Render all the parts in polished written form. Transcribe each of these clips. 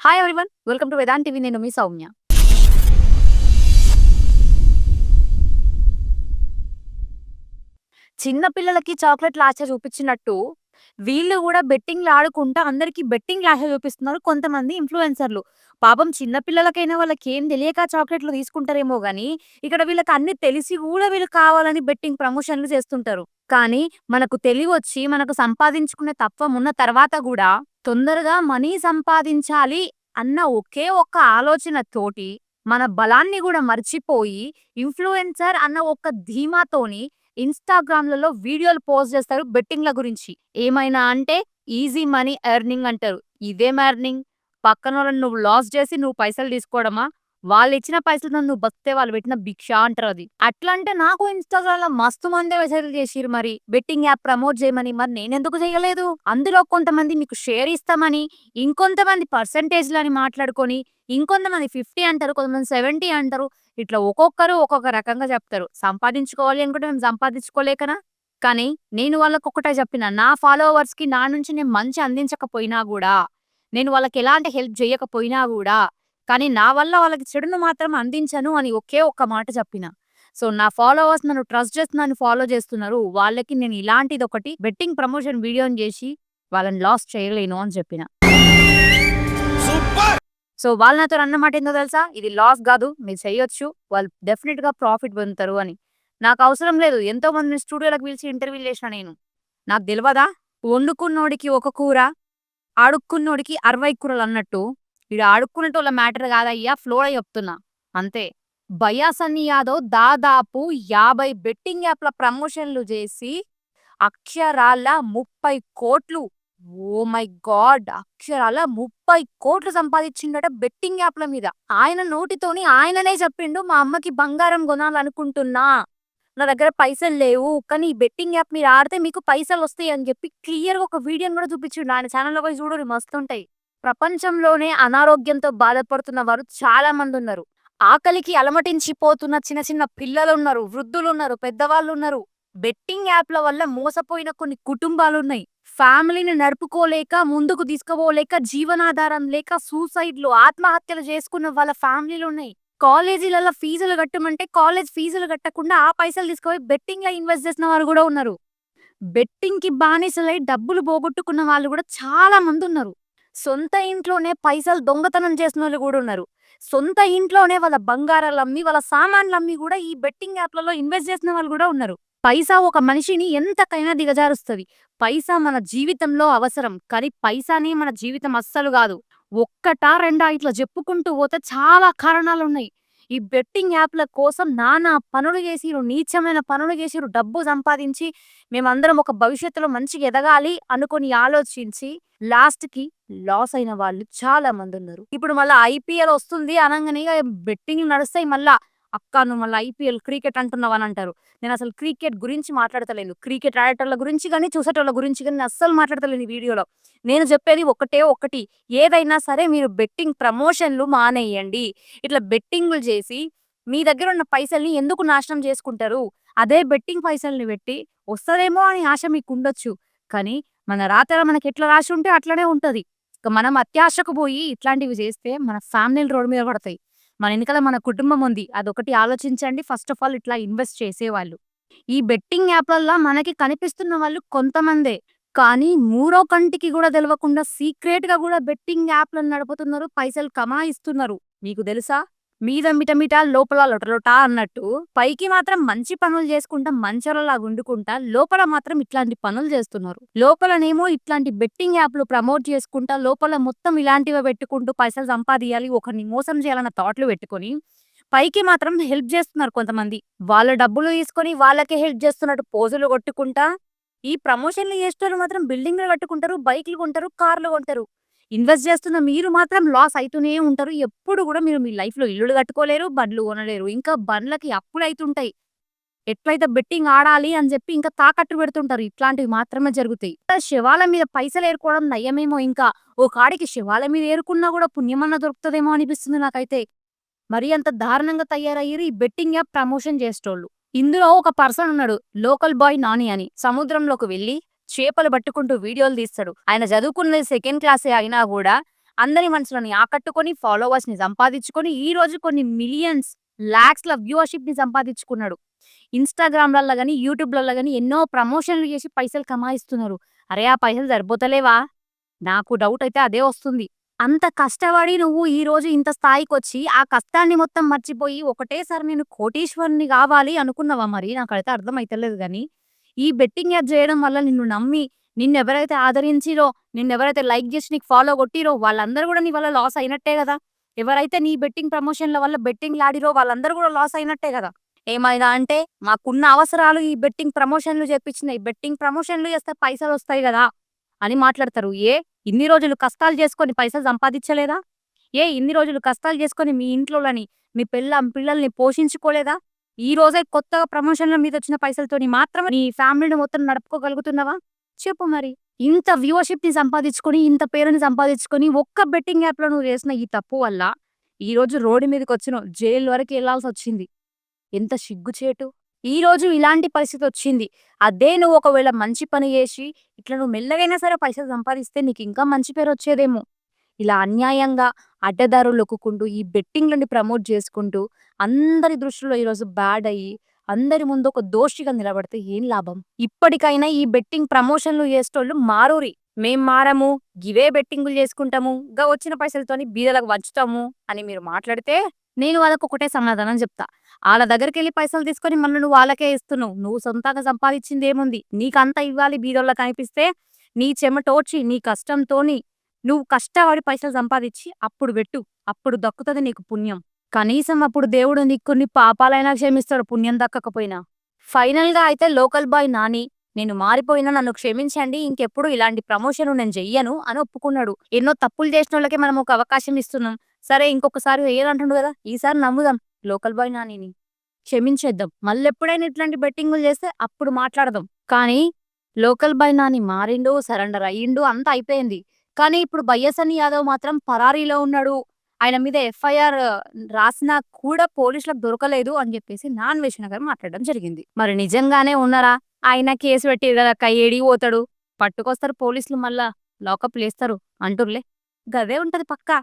Hi everyone. Welcome to Vedant TV. నేను మీ సౌమ్య. చిన్న పిల్లలకి చాక్లెట్‌ల ఆశ చూపించినట్టు, వీళ్ళు గూడా బెట్టింగ్‌లు ఆడుకుంటా అందరికి బెట్టింగ్‌ల ఆశ చూపిస్తున్నారు కొంతమంది ఇన్‌ఫ్లుయెన్సర్‌లు. పాపం చిన్న పిల్లలకైనా వాళ్ళకేం తెలియక చాక్లెట్‌లు తీసుకుంటారేమో గానీ, ఇక్కడ వీళ్ళకి అన్నీ తెలిసి గూడా వీళ్ళు కావాలని బెట్టింగ్ ప్రమోషన్‌లు చేస్తుంటారు. కానీ మనకు తెలివొచ్చి, మనకు సంపాదించుకునే తత్వం ఉన్న తర్వాత గూడా, తొందరగా మనీ సంపాదించాలి అన్న ఒకే ఒక్క ఆలోచనతోటి, మన బలాన్ని గూడా మర్చిపోయి, ఇన్‌ఫ్లుయెన్సర్ అన్న ఒక్క ధీమాతోని ఇన్‌స్టాగ్రామ్‌లలో వీడియోలు పోస్ట్ చేస్తారు బెట్టింగ్‌ల గురించి. ఏమైనా అంటే ఈజీ మనీ ఎర్నింగ్ అంటారు. ఇదేం ఎర్నింగ్? పక్కనోళ్ళని నువ్వు లాస్ చేసి నువ్వు పైసలు తీసుకోవడమా? వాళ్ళిచ్చిన పైసలతోని నువ్వు బతికితే వాళ్ళు పెట్టిన భిక్ష అంటారది. అట్లంటే నాకు ఇన్‌స్టాగ్రామ్‌లో మస్తు మందే మెసేజ్‌లు చేసిర్రు మరి. బెట్టింగ్ యాప్ ప్రమోట్ చేయమని. మరి నేనెందుకు చేయలేదు? అందులో కొంతమంది మీకు షేర్ ఇస్తామని, ఇంకొంతమంది పర్సెంటేజ్‌లని మాట్లాడుకొని, ఇంకొంతమంది 50 అంటారు, కొంతమంది 70 అంటారు. ఇట్లా ఒక్కొక్కరు ఒక్కొక్క రకంగా చెప్తారు. సంపాదించుకోవాలి అనుకుంటే మేము సంపాదించుకోలేకనా? కానీ నేను వాళ్ళకొక్కటే చెప్పిన. నా ఫాలోవర్స్‌కి నా నుంచి నేను మంచి అందించకపోయినా గూడా, నేను వాళ్ళకెలాంటి హెల్ప్ జేయకపోయినా గూడా, కానీ నా వల్ల వాళ్ళకి చెడును మాత్రం అందించను అని ఒకే ఒక్క మాట చెప్పిన. సో, నా ఫాలోవర్స్ నన్ను ట్రస్ట్ చేసి నన్ను ఫాలో చేస్తున్నారు. వాళ్ళకి నేను ఇలాంటిదొకటి బెట్టింగ్ ప్రమోషన్ వీడియోని జేసి వాళ్ళని లాస్ చేయలేను అని చెప్పిన. సో, వాళ్ళు నాతో అన్నమాట ఏందో తెలుసా? ఇది లాస్ గాదు. మీరు చెయ్యొచ్చు. వాళ్ళు డెఫినిట్‌గా ప్రాఫిట్ పొందుతారు అని. నాకవసరం లేదు. ఎంతో మందిని స్టూడియో‌లకి పిలిచి ఇంటర్వ్యూలు చేషినా నేను. నాకు దెలవదా? వండుకున్నోడికి ఒక కూర, అడుక్కున్నోడికి 60 కూరలన్నట్టు, ఈడ అడుక్కునేటోళ్ళ మ్యాటర్ గాదయ్యా! ఫ్లోలో చెప్తున్నా. అంతే. భయ్యా సన్నీ యాదవ్ దాదాపు 50 బెట్టింగ్ యాప్‌ల ప్రమోషన్‌లు జేసి అక్షరాల 30,00,00,000. Oh my God! అక్షరాల 30,00,00,000 సంపాదిచ్చిండట బెట్టింగ్ యాప్‌ల మీద. ఆయన నోటితోని ఆయననే చెప్పిండు, "మా అమ్మకి బంగారం గొనాలనుకుంటున్నా. నా దగ్గర పైసలు లేవు. కానీ ఈ బెట్టింగ్ యాప్ మీరు ఆడితే మీకు పైసలొస్తాయి" అని చెప్పి క్లియర్‌గా ఒక వీడియోని గూడా చూపిచ్చిండు. ఆయన ఛానెల్‌లో పోయి చూడుర్రి మస్తుంటాయి. ప్రపంచంలోనే అనారోగ్యంతో బాధపడుతున్న వారు చాలా మందున్నారు. ఆకలికి అలమటించిపోతున్న చిన్న చిన్న పిల్లలున్నారు, వృద్ధులున్నారు, పెద్దవాళ్ళున్నారు. బెట్టింగ్ యాప్‌ల వల్ల మోసపోయిన కొన్ని కుటుంబాలున్నాయి. ఫ్యామిలీని నడుపుకోలేక, ముందుకు తీసుకుపోలేక, జీవనాధారం లేక సూసైడ్‌లు, ఆత్మహత్యలు చేసుకున్న వాళ్ళ ఫ్యామిలీలున్నాయి. కాలేజీలలో ఫీజులు కట్టమంటే, కాలేజ్ ఫీజులు కట్టకుండా ఆ పైసలు తీసుకుపోయి బెట్టింగ్‌లో ఇన్వెస్ట్ చేసిన వారు గూడా ఉన్నారు. బెట్టింగ్‌కి బానిసలై డబ్బులు పోగొట్టుకున్న వాళ్ళు గూడా చాలా మందున్నారు. సొంత ఇంట్లోనే పైసలు దొంగతనం చేసినోళ్ళు గూడా ఉన్నారు. సొంత ఇంట్లోనే వాళ్ళ బంగారాలమ్మి, వాళ్ళ సామాన్లమ్మి గూడా ఈ బెట్టింగ్ యాప్‌లలో ఇన్వెస్ట్ చేసిన వాళ్ళు గూడా ఉన్నారు. పైసా ఒక మనిషిని ఎంతకైనా దిగజారుస్తది. పైసా మన జీవితంలో అవసరం. కానీ పైసానే మన జీవితం అస్సలు గాదు. ఒక్కటా, రెండా ఇట్లా చెప్పుకుంటూ పోతే చాలా కారణాలున్నాయి. ఈ బెట్టింగ్ యాప్‌ల కోసం నానా పనులు జేసిర్రు, నీచమైన పనులు జేసిర్రు, డబ్బు సంపాదించి మేమందరం ఒక భవిష్యత్తులో మంచిగా ఎదగాలి అనుకోని ఆలోచించి లాస్ట్‌కి లాస్ అయిన వాళ్ళు చాలా మందున్నారు. ఇప్పుడు మళ్ళా ఐపీఎల్ ఒస్తుంది అనంగానే ఇగ బెట్టింగ్‌లు నడుస్తాయి మళ్ళా. "అక్క నువ్వు మళ్ళా ఐపీఎల్ క్రికెట్ అంటున్నావు" అని అంటారు. నేనసలు క్రికెట్ గురించి మాట్లాడతలేను. క్రికెట్ ఆడేటోళ్ళ గురించి గాని, చూసేటోళ్ళ గురించి గాని అస్సలు మాట్లాడతలేను ఈ వీడియోలో. నేను చెప్పేది ఒకటే ఒక్కటి. ఏదైనా సరే మీరు బెట్టింగ్ ప్రమోషన్‌లు మానేయండి. ఇట్లా బెట్టింగులు చేసి మీ దగ్గరున్న పైసల్ని ఎందుకు నాశనం చేసుకుంటారు? అదే బెట్టింగ్ పైసల్ని పెట్టి వస్తదేమో అని ఆశ మీకుండొచ్చు. కానీ మన రాతల మనకెట్లా రాసుంటే అట్లనే ఉంటది. ఇక మనం అత్యాశకు పోయి ఇట్లాంటివి చేస్తే మన ఫ్యామిలీలు రోడ్డు మీద పడతాయి. మన ఎనకాల మన కుటుంబం ఉంది. అదొకటి ఆలోచించండి ఫస్ట్ ఆఫ్ ఆల్ ఇట్లా ఇన్వెస్ట్ చేసేవాళ్ళు. ఈ బెట్టింగ్ యాప్‌లల్ల మనకి కనిపిస్తున్న వాళ్ళు కొంతమందే. కానీ మూడో కంటికి గూడా తెలవకుండా సీక్రెట్‌గా గూడా బెట్టింగ్ యాప్‌లను నడుపుతున్నారు. పైసలు కమాయిస్తున్నారు. మీకు తెలుసా? మీద మిటమిట లోపల లొటలొట అన్నట్టు పైకి మాత్రం మంచి పనులు చేసుకుంటా మంచోళ్ళలాగా వండుకుంటా లోపల మాత్రం ఇట్లాంటి పనులు చేస్తున్నారు. లోపలనేమో ఇట్లాంటి బెట్టింగ్ యాప్‌లు ప్రమోట్ చేసుకుంటా లోపల మొత్తం ఇలాంటివే పెట్టుకుంటూ పైసలు సంపాదియాలి, ఒకరిని మోసం చేయాలన్న థాట్‌లు పెట్టుకొని పైకి మాత్రం హెల్ప్ చేస్తున్నారు కొంతమంది. వాళ్ళ డబ్బులు తీసుకొని వాళ్ళకే హెల్ప్ చేస్తున్నట్టు పోజులు కొట్టుకుంటా, ఈ ప్రమోషన్‌లు చేసేటోళ్ళు మాత్రం బిల్డింగ్‌లు కట్టుకుంటారు, బైక్‌లు కొంటారు, కార్‌లు కొంటారు. ఇన్వెస్ట్ చేస్తున్న మీరు మాత్రం లాస్ అయితూనే ఉంటారు. ఎప్పుడు గూడా మీరు మీ లైఫ్‌లో ఇల్లులు కట్టుకోలేరు, బండ్లు కొనలేరు. ఇంకా బండ్లకి అప్పులైతుంటాయి. ఎట్లయితే బెట్టింగ్ ఆడాలి అని జెప్పి ఇంకా తాకట్టు పెడుతుంటారు. ఇట్లాంటివి మాత్రమే జరుగుతాయి. శవాల మీద పైసలేరుకోవడం నయ్యమేమో ఇంకా. ఓ కాడికి శవాల మీద ఏరుకున్నా గూడా పుణ్యమన్నా దొరుకుతదేమో అనిపిస్తుంది నాకైతే. మరీ అంత దారుణంగా తయారయ్యిర్రు ఈ బెట్టింగ్ యాప్ ప్రమోషన్ చేసేటోళ్ళు. ఇందులో ఒక పర్సన్ ఉన్నాడు. లోకల్ బాయ్ నాని అని. సముద్రంలోకి వెళ్లి చేపలు పట్టుకుంటూ వీడియోలు తీస్తాడు. ఆయన చదువుకున్నది సెకండ్ క్లాసే అయినా గూడా అందరి మనసులని ఆకట్టుకొని, ఫాలోవర్స్‌ని సంపాదించుకొని, ఈ రోజు కొన్ని మిలియన్స్, లాక్స్‌ల వ్యూవర్‌షిప్‌ని సంపాదించుకున్నాడు. ఇన్‌స్టాగ్రామ్‌లల్ల గాని, యూట్యూబ్‌లల్ల గాని ఎన్నో ప్రమోషన్‌లు చేసి పైసలు కమాయిస్తున్నారు. అరే! ఆ పైసలు సరిపోతలేవా? నాకు డౌటయితే అదే వస్తుంది. అంత కష్టపడి నువ్వు ఈరోజు ఇంత స్థాయికొచ్చి, ఆ కష్టాన్ని మొత్తం మర్చిపోయి, ఒకటేసారి నేను కోటీశ్వరుడిని గావాలి అనుకున్నావా మరి? నాకైతే అర్థమైతలేదు గానీ, ఈ బెట్టింగ్ యాప్ జేయడం వల్ల నిన్ను నమ్మి, నిన్నెవరైతే ఆదరించిరో, నిన్నెవరైతే లైక్ జేసి నీకు ఫాలో గొట్టిరో, వాళ్ళందరూ గూడా నీ వల్ల లాస్ అయినట్టే గదా! ఎవరైతే నీ బెట్టింగ్ ప్రమోషన్‌ల వల్ల బెట్టింగ్‌లాడిరో వాళ్ళందరూ గూడా లాస్ అయినట్టే గదా! ఏమైనా అంటే, మాకున్న అవసరాలు ఈ బెట్టింగ్ ప్రమోషన్‌లు జేపిచ్చినాయి. బెట్టింగ్ ప్రమోషన్‌లు జేస్తే పైసలొస్తాయి గదా! అని మాట్లాడతారు. ఇన్ని రోజులు కష్టాలు చేసుకొని పైసలు సంపాదించలేదా? ఇన్ని రోజులు కష్టాలు చేసుకొని మీ ఇంట్లోలని, మీ పెళ్ళాం, పిల్లల్ని పోషించుకోలేదా? ఈ రోజే కొత్తగా ప్రమోషన్‌ల మీదొచ్చిన పైసలతోని మాత్రమే నీ ఫ్యామిలీని మొత్తం నడుపుకోగలుగుతున్నావా? చెప్పు మరి. ఇంత వ్యూవర్‌షిప్‌ని సంపాదించుకొని, ఇంత పేరుని సంపాదించుకొని, ఒక్క బెట్టింగ్ యాప్‌లో నువ్వు చేసిన ఈ తప్పు వల్ల, ఈరోజు రోడ్డు మీదకొచ్చినావు. జైలు వరకు ఎళ్ళాల్సొచ్చింది. ఎంత సిగ్గుచేటు. ఈరోజు ఇలాంటి పరిస్థితొచ్చింది. అదే నువ్వు ఒకవేళ మంచి పని జేసి, ఇట్లా నువ్వు మెల్లగైనా సరే పైసలు సంపాదిస్తే నీకింకా మంచి పేరొచ్చేదేమో. ఇలా అన్యాయంగా అడ్డదారులొక్కుకుంటూ, ఈ బెట్టింగ్‌లని ప్రమోట్ జేసుకుంటూ, అందరి దృష్టిలో ఈరోజు బ్యాడయ్యి, అందరి ముందు ఒక దోషిగా నిలబడితే ఏం లాభం? ఇప్పటికైనా ఈ బెట్టింగ్ ప్రమోషన్‌లు జేసేటోళ్ళు మారురి. మేం మారము, గివే బెట్టింగులు జేసుకుంటాము, వచ్చిన పైసలతోని బీదలకు పంచుతాము అని మీరు మాట్లాడితే, నేను వాళ్ళకొకటే సమాధానం జెప్తా. ఆళ్ళ దగ్గరికెళ్ళి పైసలు తీసుకొని మళ్ళీ నువ్వు వాళ్ళకే ఇస్తున్నావు. నువ్వు సొంతంగా సంపాదిచ్చిందేముంది? నీకంతా ఇవ్వాలి బీదోళ్ళకనిపిస్తే, నీ చెమటోడ్చి, నీ కష్టంతోని నువ్వు కష్టపడి పైసలు సంపాదిచ్చి అప్పుడు బెట్టు. అప్పుడు దక్కుతది నీకు పుణ్యం. కనీసం అప్పుడు దేవుడు నీకు కొన్ని పాపాలైనా క్షమిస్తాడు పుణ్యం దక్కకపోయినా. ఫైనల్‌గా అయితే లోకల్ బాయ్ నాని, నేను మారిపోయినా నన్ను క్షమించండి. ఇంకెప్పుడు ఇలాంటి ప్రమోషన్‌లు నేను చెయ్యను అని ఒప్పుకున్నాడు. ఎన్నో తప్పులు చేసినోళ్ళకే మనం ఒక అవకాశం ఇస్తున్నాం. సరే ఇంకొకసారి చెయ్యనంటుండు గదా! ఈసారి నమ్ముదాం లోకల్ బాయ్ నానిని. క్షమించేద్దాం. మళ్ళెప్పుడైనా ఇట్లాంటి బెట్టింగులు చేస్తే అప్పుడు మాట్లాడదాం. కానీ లోకల్ బాయ్ నాని మారిండు, సరెండర్ అయ్యిండు అంతా అయిపోయింది. కానీ ఇప్పుడు బయ్యసని యాదవ్ మాత్రం పరారీలో ఉన్నాడు. ఆయన మీద ఎఫ్ఐఆర్ రాసినా కూడా పోలీసులకు దొరకలేదు అని జెప్పేసి అన్వేషణ గారు మాట్లాడడం జరిగింది. మరి నిజంగానే ఉన్నారా? ఆయన కేసు పెట్టిర్రు గదక్క ఏడికి పోతాడు? పట్టుకొస్తారు పోలీసులు మళ్ళా లాకప్‌లేస్తారు అంటుర్రులే. గదే ఉంటది పక్కా.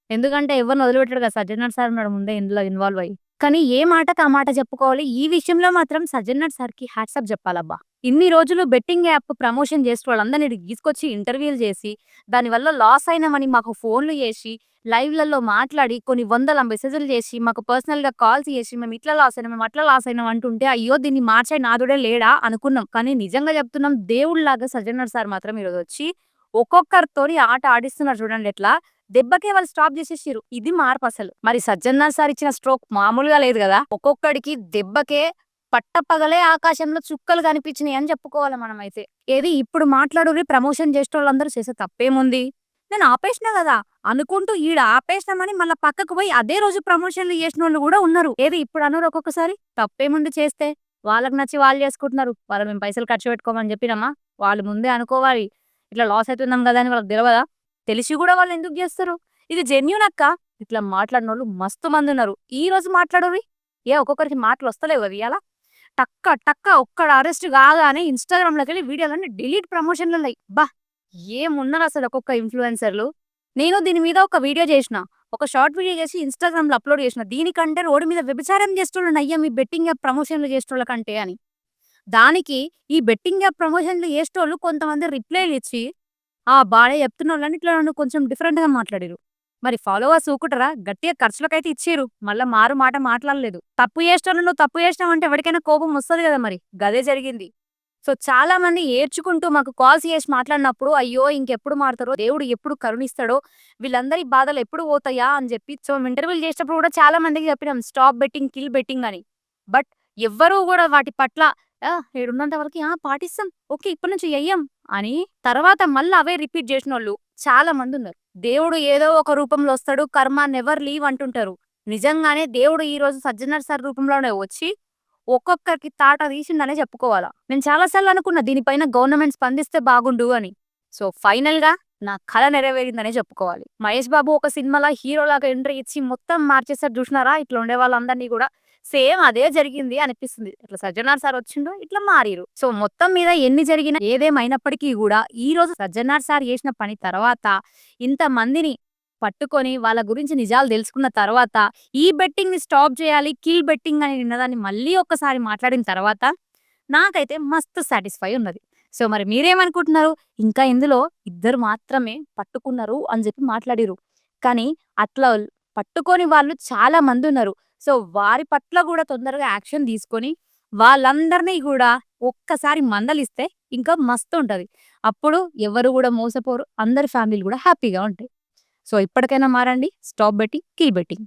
ఎందుకంటే ఎవరిని వదిలిపెట్టడు కదా! సజ్జనార్ సార్ ఉన్నాడు ముందే ఇందులో ఇన్వాల్వ్ అయ్యి. కానీ ఏ మాటకి ఆ మాట చెప్పుకోవాలి. ఈ విషయంలో మాత్రం సజ్జనార్ సార్‌కి హ్యాట్స్ ఆఫ్ చెప్పాలబ్బా! ఇన్ని రోజులు బెట్టింగ్ యాప్ ప్రమోషన్ చేసేటోళ్ళందరిని ఈడికి తీసుకొచ్చి ఇంటర్వ్యూలు చేసి, దానివల్ల లాస్ అయినామని మాకు ఫోన్‌లు చేసి, లైవ్‌లలో మాట్లాడి, కొన్ని వందల మెసేజ్‌లు చేసి, మాకు పర్సనల్‌గా కాల్స్ చేసి, మేము ఇట్లా లాస్ అయినాం, మేము అట్లా లాస్ అయినాం అంటుంటే, అయ్యో! దీన్ని మార్చే నాథుడే లేడా అనుకున్నాం. కానీ నిజంగా చెప్తున్నాం దేవుడిలాగా సజ్జనార్ సార్ మాత్రం ఈరోజొచ్చి ఒక్కొక్కరితోని ఆట ఆడిస్తున్నారు చూడండి ఎట్లా. దెబ్బకే వాళ్ళు స్టాప్ జేసేసిర్రు. ఇది మార్పసలు. మరి సజ్జన్నార్ సార్ ఇచ్చిన స్ట్రోక్ మామూలుగా లేదు గదా! ఒక్కొక్కడికి దెబ్బకే పట్టపగలే ఆకాశంలో చుక్కలు కనిపించినియి అని చెప్పుకోవాలి మనమైతే. ఇప్పుడు మాట్లాడుర్రి ప్రమోషన్ చేసేటోళ్ళందరూ చేసే తప్పేముంది? నేను ఆపేసినా గదా! అనుకుంటూ ఈడ ఆపేసినామని మళ్ళా పక్కకు పోయి అదే రోజు ప్రమోషన్‌లు చేసినోళ్ళు గూడా ఉన్నారు. ఇప్పుడు అనుర్రి ఒక్కొక్కసారి. తప్పేముంది చేస్తే? వాళ్ళకి నచ్చి వాళ్ళు చేసుకుంటున్నారు. వాళ్ళకి మేము పైసలు ఖర్చు పెట్టుకోమని చెప్పినామా? వాళ్ళు ముందే అనుకోవాలి. ఇట్లా లాస్ అయితున్నాం గదా! అని వాళ్ళకి తెలవదా? తెలిసి గూడా వాళ్ళెందుకు జేస్తరు? ఇది జెన్యూన్ అక్క. ఇట్లా మాట్లాడినోళ్ళు మస్తు మందున్నారు. ఈ రోజు మాట్లాడుర్రి. ఒక్కొక్కరికి మాటలొస్తలేవు గదా ఇయాల. టక్క టక్క ఒక్కడు అరెస్ట్ కాగానే ఇన్‌స్టాగ్రామ్‌లోకెళ్ళి వీడియోలన్నీ డిలీట్ ప్రమోషన్‌లల్లయి. ఏమున్నరసలు ఒక్కొక్క ఇన్‌ఫ్లుయెన్సర్‌లు. నేను దీని మీద ఒక వీడియో జేషిన. ఒక షార్ట్ వీడియో చేసి ఇన్‌స్టాగ్రామ్‌లో అప్‌లోడ్ జేషిన. దీనికంటే రోడ్డు మీద వ్యభిచారం చేసేటోళ్ళు నయ్యం ఈ బెట్టింగ్ యాప్ ప్రమోషన్‌లు చేసేటోళ్ళ కంటే అని. దానికి ఈ బెట్టింగ్ యాప్ ప్రమోషన్‌లు చేసేటోళ్ళు కొంతమంది రిప్లైలిచ్చి బానే చెప్తున్నోళ్ళని ఇట్లా నన్ను కొంచెం డిఫరెంట్‌గా మాట్లాడిర్రు. మరి ఫాలోవర్స్ ఊకుంటరా? గట్టిగా ఖర్చులకైతే ఇచ్చిర్రు. మళ్ళా మారు మాట మాట్లాడలేదు. తప్పు చేసేటోళ్ళు నువ్వు తప్పు చేసినావంటే ఎవరికైనా కోపం వస్తది గదా మరి. గదే జరిగింది. సో, చాలా మంది ఏడ్చుకుంటూ మాకు కాల్స్ చేసి మాట్లాడినప్పుడు, అయ్యో! ఇంకెప్పుడు మారుతారో, దేవుడు ఎప్పుడు కరుణిస్తాడో, వీళ్ళందరి బాధలు ఎప్పుడు పోతాయా అని జెప్పి మేము ఇంటర్వ్యూలు చేసేటప్పుడు గూడా చాలా మందికి చెప్పినాం. స్టాప్ బెట్టింగ్, కిల్ బెట్టింగ్ అని. బట్ ఎవ్వరూ గూడా వాటి పట్ల ఈడున్నంత వరకి పాటిస్తాం. ఓకే. ఇప్పటి నుంచి ఎయ్యం అని తర్వాత మళ్ళా అవే రిపీట్ జేసినోళ్ళు చాలా మందున్నారు. దేవుడు ఏదో ఒక రూపంలో వస్తాడు. కర్మ నెవర్ లీవ్ అంటుంటారు. నిజంగానే దేవుడు ఈరోజు సజ్జనర్ సార్ రూపంలోనే వచ్చి ఒక్కొక్కరికి తాట తీసిండనే చెప్పుకోవాలా. నేను చాలా సార్లు అనుకున్నా దీనిపైన గవర్నమెంట్ స్పందిస్తే బాగుండు అని. సో, ఫైనల్‌గా నా కల నెరవేరిందనే చెప్పుకోవాలి. మహేష్ బాబు ఒక సినిమాలో హీరోలాగా ఎంట్రీ ఇచ్చి మొత్తం మార్చేసారు చూసినారా? ఇట్లా ఉండే వాళ్ళందరిని గూడా. సేమ్ అదే జరిగింది అనిపిస్తుంది. ఇట్లా సజ్జనార్ సార్ వచ్చిండు, ఇట్లా మారిర్రు. సో, మొత్తం మీద ఎన్ని జరిగినా ఏదేమైనప్పటికీ గూడా ఈరోజు సజ్జనార్ సార్ చేసిన పని తర్వాత ఇంతమందిని పట్టుకొని వాళ్ళ గురించి నిజాలు తెలుసుకున్న తర్వాత, ఈ బెట్టింగ్‌ని స్టాప్ చేయాలి, కిల్ బెట్టింగ్ అని నిన్నదాన్ని మళ్ళీ ఒక్కసారి మాట్లాడిన తర్వాత, నాకైతే మస్తు సాటిస్ఫై ఉన్నది. సో, మరి మీరేమనుకుంటున్నారు? ఇంకా ఇందులో ఇద్దరు మాత్రమే పట్టుకున్నారు అని జెప్పి మాట్లాడిర్రు. కానీ అట్లా పట్టుకోని వాళ్ళు చాలా మందున్నారు. సో, వారి పట్ల గూడా తొందరగా యాక్షన్ తీసుకొని, వాళ్ళందరిని గూడా ఒక్కసారి మందలిస్తే ఇంకా మస్తుంటది. అప్పుడు ఎవరు గూడా మోసపోరు. అందరి ఫ్యామిలీలు గూడా హ్యాపీగా ఉంటాయి. సో, ఇప్పటికైనా మారండి. Stop betting, kill betting.